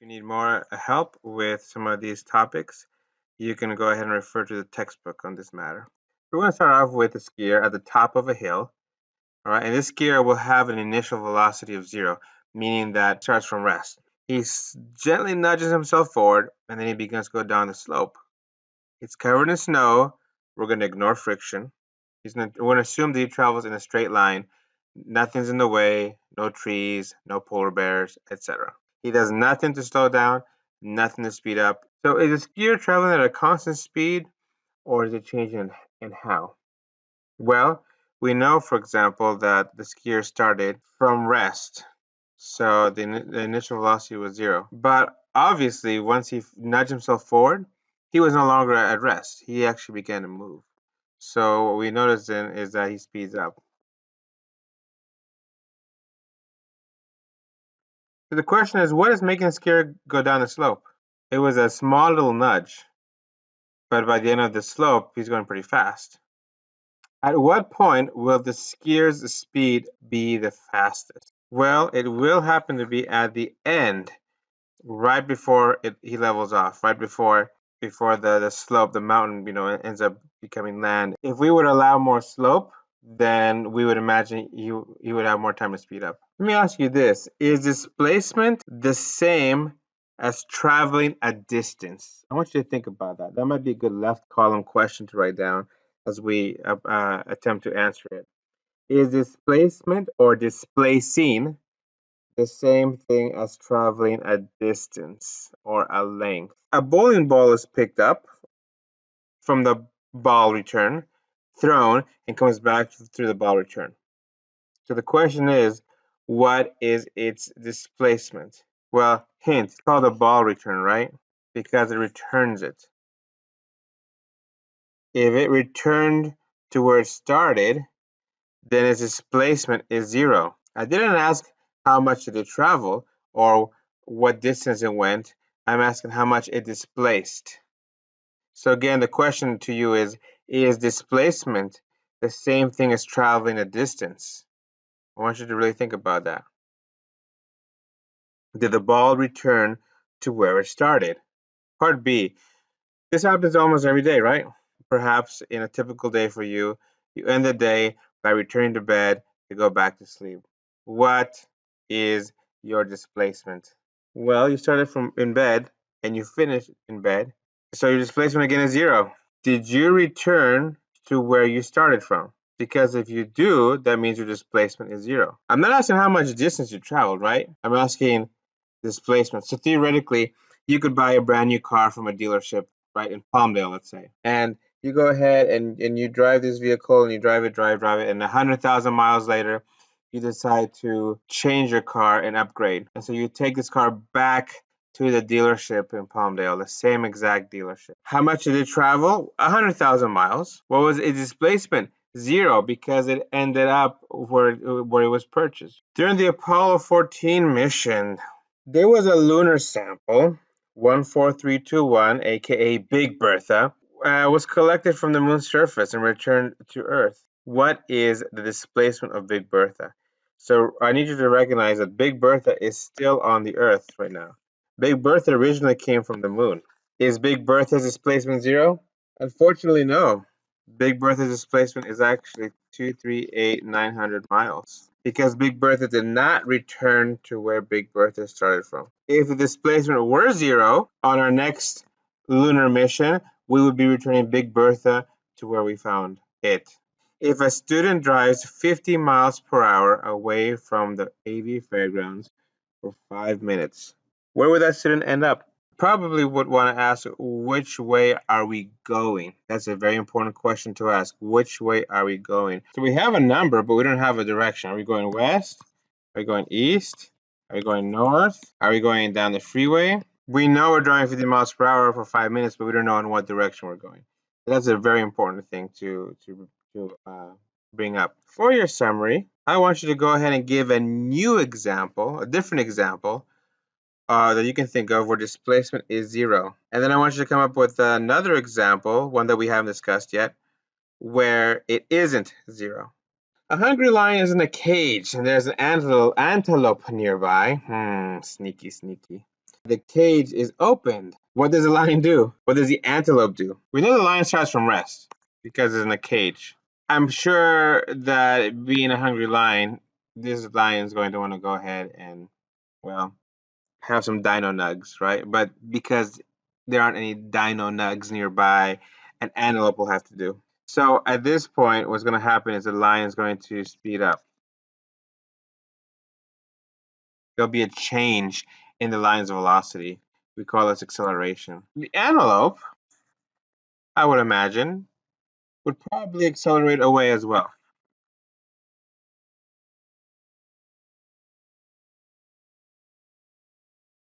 you need more help with some of these topics, you can go ahead and refer to the textbook on this matter. We're going to start off with a skier at the top of a hill. All right, and this skier will have an initial velocity of 0, meaning that it starts from rest. He gently nudges himself forward, and then he begins to go down the slope. It's covered in snow. We're going to ignore friction. We're going to assume that he travels in a straight line. Nothing's in the way, no trees, no polar bears, etc. He does nothing to slow down, nothing to speed up. So is the skier traveling at a constant speed, or is it changing in how? Well, we know, for example, that the skier started from rest. So the initial velocity was 0. But obviously, once he nudged himself forward, he was no longer at rest. He actually began to move. So what we notice then is that he speeds up. So the question is, what is making the skier go down the slope? It was a small little nudge, but by the end of the slope, he's going pretty fast. At what point will the skier's speed be the fastest? Well, it will happen to be at the end, right before he levels off, right before the slope, the mountain, ends up becoming land. If we would allow more slope, then we would imagine you would have more time to speed up. Let me ask you this. Is displacement the same as traveling a distance? I want you to think about that. That might be a good left column question to write down as we attempt to answer it. Is displacement or displacing the same thing as traveling a distance or a length? A bowling ball is picked up from the ball return, thrown, and comes back through the ball return. So the question is, what is its displacement? Well, hint, it's called a ball return, right? Because it returns it. If it returned to where it started, then its displacement is 0. I didn't ask how much did it travel or what distance it went. I'm asking how much it displaced. So again, the question to you is displacement the same thing as traveling a distance? I want you to really think about that. Did the ball return to where it started? Part B. This happens almost every day, right? Perhaps in a typical day for you, you end the day by returning to bed to go back to sleep. What is your displacement? Well, you started from in bed and you finished in bed. So your displacement again is 0. Did you return to where you started from? Because if you do, that means your displacement is 0. I'm not asking how much distance you traveled, right? I'm asking displacement. So theoretically, you could buy a brand new car from a dealership, right, in Palmdale, let's say. And you go ahead and you drive this vehicle and you drive it, and 100,000 miles later, you decide to change your car and upgrade. And so you take this car back to the dealership in Palmdale, the same exact dealership. How much did it travel? 100,000 miles. What was its displacement? 0, because it ended up where it was purchased. During the Apollo 14 mission, there was a lunar sample, 14321, aka Big Bertha, was collected from the moon's surface and returned to Earth. What is the displacement of Big Bertha? So I need you to recognize that Big Bertha is still on the Earth right now. Big Bertha originally came from the moon. Is Big Bertha's displacement 0? Unfortunately, no. Big Bertha's displacement is actually 238,900 miles because Big Bertha did not return to where Big Bertha started from. If the displacement were 0 on our next lunar mission, we would be returning Big Bertha to where we found it. If a student drives 50 miles per hour away from the AV fairgrounds for 5 minutes, where would that student end up? Probably would want to ask, which way are we going? That's a very important question to ask. Which way are we going? So we have a number, but we don't have a direction. Are we going west? Are we going east? Are we going north? Are we going down the freeway? We know we're driving 50 miles per hour for 5 minutes, but we don't know in what direction we're going. That's a very important thing to bring up. For your summary, I want you to go ahead and give a new example, a different example, that you can think of where displacement is 0. And then I want you to come up with another example, one that we haven't discussed yet, where it isn't 0. A hungry lion is in a cage and there's an antelope nearby. Sneaky, sneaky. The cage is opened. What does the lion do? What does the antelope do? We know the lion starts from rest because it's in a cage. I'm sure that being a hungry lion, this lion is going to want to go ahead and, well, have some dino nugs, right? But because there aren't any dino nugs nearby, an antelope will have to do. So at this point, what's going to happen is the lion is going to speed up. There'll be a change in the lion's velocity. We call this acceleration. The antelope, I would imagine, would probably accelerate away as well.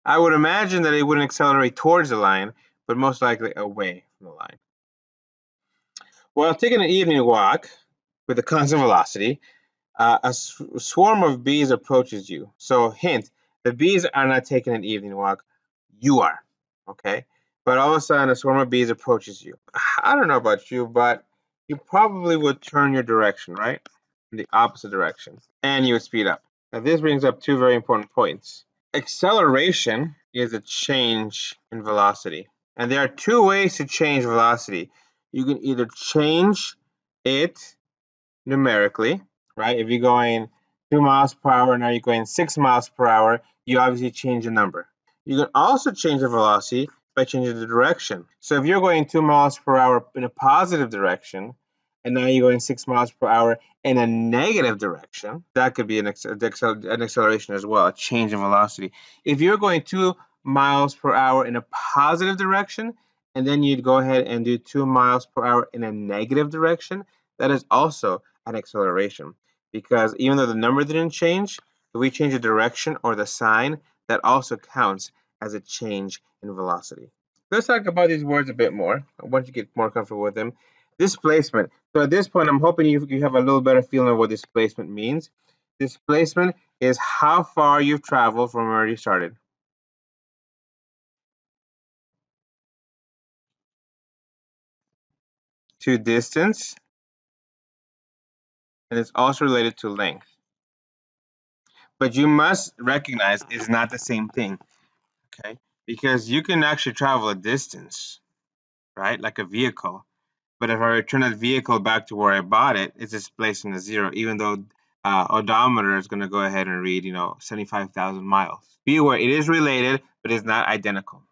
I would imagine that it wouldn't accelerate towards the lion, but most likely away from the lion. While taking an evening walk with a constant velocity, a swarm of bees approaches you. So, hint: the bees are not taking an evening walk, you are. Okay? But all of a sudden, a swarm of bees approaches you. I don't know about you, but you probably would turn your direction, right? In the opposite direction, and you would speed up. Now, this brings up two very important points. Acceleration is a change in velocity. And there are two ways to change velocity. You can either change it numerically, right? If you're going 2 miles per hour, now you're going 6 miles per hour, you obviously change the number. You can also change the velocity by changing the direction. So if you're going 2 miles per hour in a positive direction, and now you're going 6 miles per hour in a negative direction, that could be an acceleration as well, a change in velocity. If you're going 2 miles per hour in a positive direction, and then you'd go ahead and do 2 miles per hour in a negative direction, that is also an acceleration, because even though the number didn't change, if we change the direction or the sign, that also counts as a change in velocity. Let's talk about these words a bit more once you get more comfortable with them. Displacement. So at this point, I'm hoping you have a little better feeling of what displacement means. Displacement is how far you've traveled from where you started. To distance, and it's also related to length. But you must recognize it's not the same thing. Okay, because you can actually travel a distance, right, like a vehicle, but if I return that vehicle back to where I bought it, it's displacing a zero, even though odometer is going to go ahead and read 75,000 miles. Be aware, it is related, but it's not identical.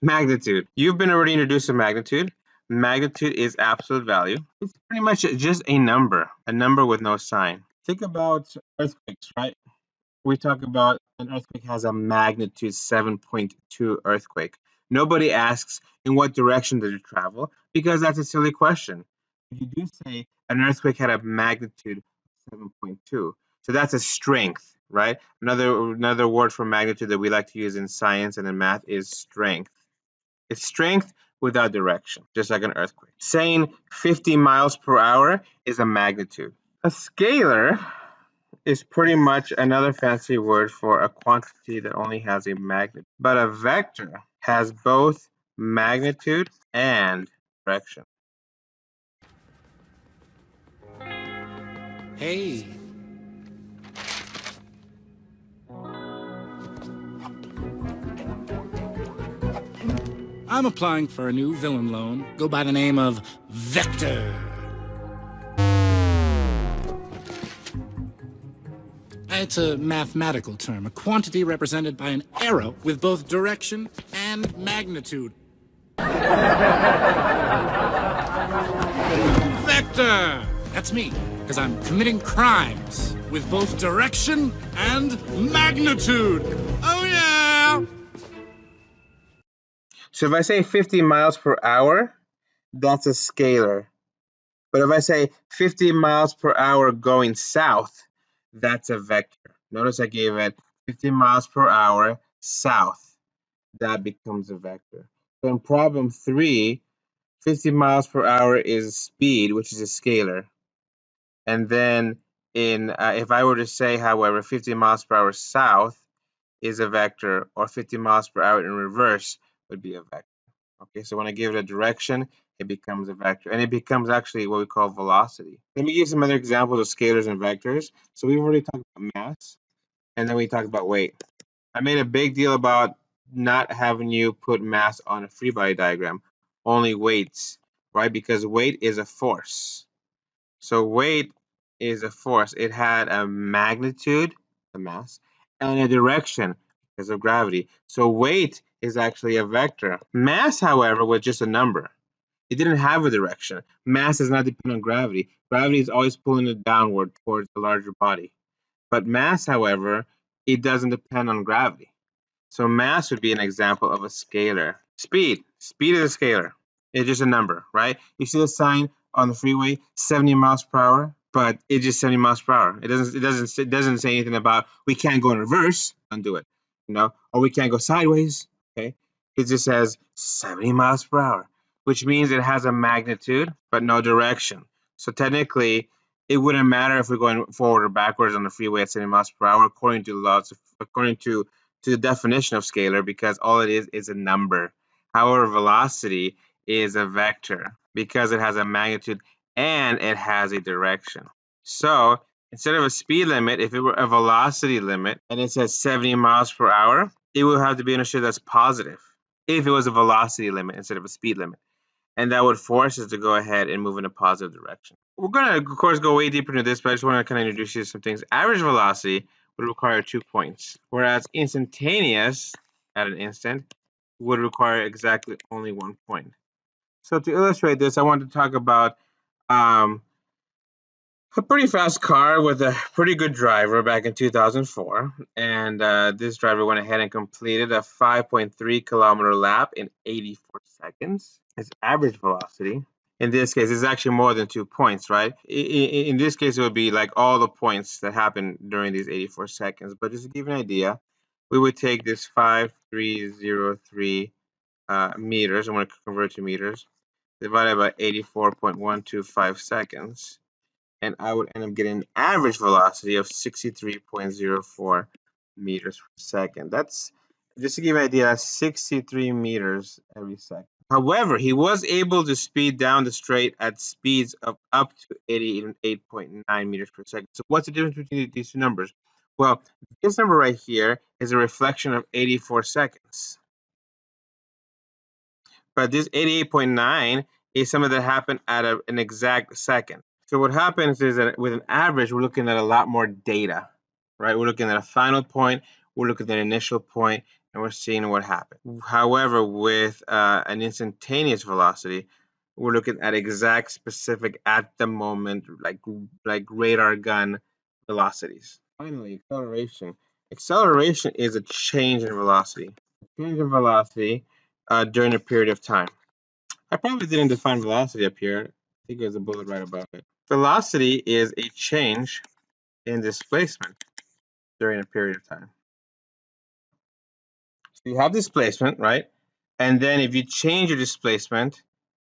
Magnitude. You've been already introduced to magnitude. Magnitude is absolute value. It's pretty much just a number with no sign. Think about earthquakes, right? We talk about an earthquake has a magnitude 7.2 earthquake. Nobody asks in what direction did it travel, because that's a silly question. You do say an earthquake had a magnitude of 7.2. So that's a strength, right? Another word for magnitude that we like to use in science and in math is strength. It's strength without direction, just like an earthquake. Saying 50 miles per hour is a magnitude. A scalar is pretty much another fancy word for a quantity that only has a magnitude. But a vector has both magnitude and direction. Hey. I'm applying for a new villain loan. Go by the name of Vector. It's a mathematical term, a quantity represented by an arrow with both direction and magnitude. Vector! That's me, because I'm committing crimes with both direction and magnitude. Oh, yeah! So if I say 50 miles per hour, that's a scalar. But if I say 50 miles per hour going south, that's a vector. Notice I gave it 50 miles per hour south. That becomes a vector. So in problem 3, 50 miles per hour is speed, which is a scalar. And then if I were to say, however, 50 miles per hour south is a vector, or 50 miles per hour in reverse would be a vector. Okay, so when I give it a direction, it becomes a vector, and it becomes actually what we call velocity. Let me give some other examples of scalars and vectors. So we've already talked about mass, and then we talked about weight. I made a big deal about not having you put mass on a free body diagram, only weights, right? Because weight is a force. So weight is a force. It had a magnitude, the mass, and a direction because of gravity. So weight is actually a vector. Mass, however, was just a number. It didn't have a direction. Mass does not depend on gravity. Gravity is always pulling it downward towards the larger body. But mass, however, it doesn't depend on gravity. So mass would be an example of a scalar. Speed. Speed is a scalar. It's just a number, right? You see the sign on the freeway, 70 miles per hour, but it's just 70 miles per hour. It doesn't say anything about we can't go in reverse, undo it, or we can't go sideways. Okay. It just says 70 miles per hour, which means it has a magnitude but no direction. So technically, it wouldn't matter if we're going forward or backwards on the freeway at 70 miles per hour, according to the definition of scalar, because all it is a number. However, velocity is a vector because it has a magnitude and it has a direction. So instead of a speed limit, if it were a velocity limit and it says 70 miles per hour, it would have to be understood that's positive if it was a velocity limit instead of a speed limit. And that would force us to go ahead and move in a positive direction. We're going to, of course, go way deeper into this, but I just want to kind of introduce you to some things. Average velocity would require 2 points, whereas instantaneous at an instant would require exactly only 1 point. So to illustrate this, I want to talk about um, a pretty fast car with a pretty good driver back in 2004. And this driver went ahead and completed a 5.3 kilometer lap in 84 seconds. His average velocity, in this case, is actually more than 2 points, right? In this case, it would be like all the points that happened during these 84 seconds. But just to give you an idea, we would take this 5,303 meters. I'm going to convert to meters, divided by 84.125 seconds, and I would end up getting an average velocity of 63.04 meters per second. That's, just to give you an idea, 63 meters every second. However, he was able to speed down the straight at speeds of up to 88.9 meters per second. So what's the difference between these two numbers? Well, this number right here is a reflection of 84 seconds. But this 88.9 is something that happened at an exact second. So what happens is that with an average, we're looking at a lot more data, right? We're looking at a final point, we're looking at an initial point, and we're seeing what happened. However, with an instantaneous velocity, we're looking at exact specific at the moment, like radar gun velocities. Finally, acceleration. Acceleration is a change in velocity. A change in velocity during a period of time. I probably didn't define velocity up here. I think there's a bullet right above it. Velocity is a change in displacement during a period of time. So you have displacement, right? And then if you change your displacement,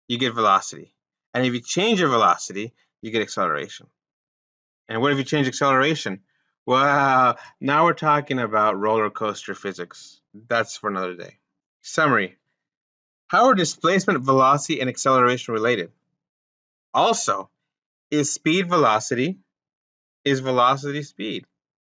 you get velocity. And if you change your velocity, you get acceleration. And what if you change acceleration? Well, now we're talking about roller coaster physics. That's for another day. Summary. How are displacement, velocity, and acceleration related? Also, is speed velocity? Is velocity speed?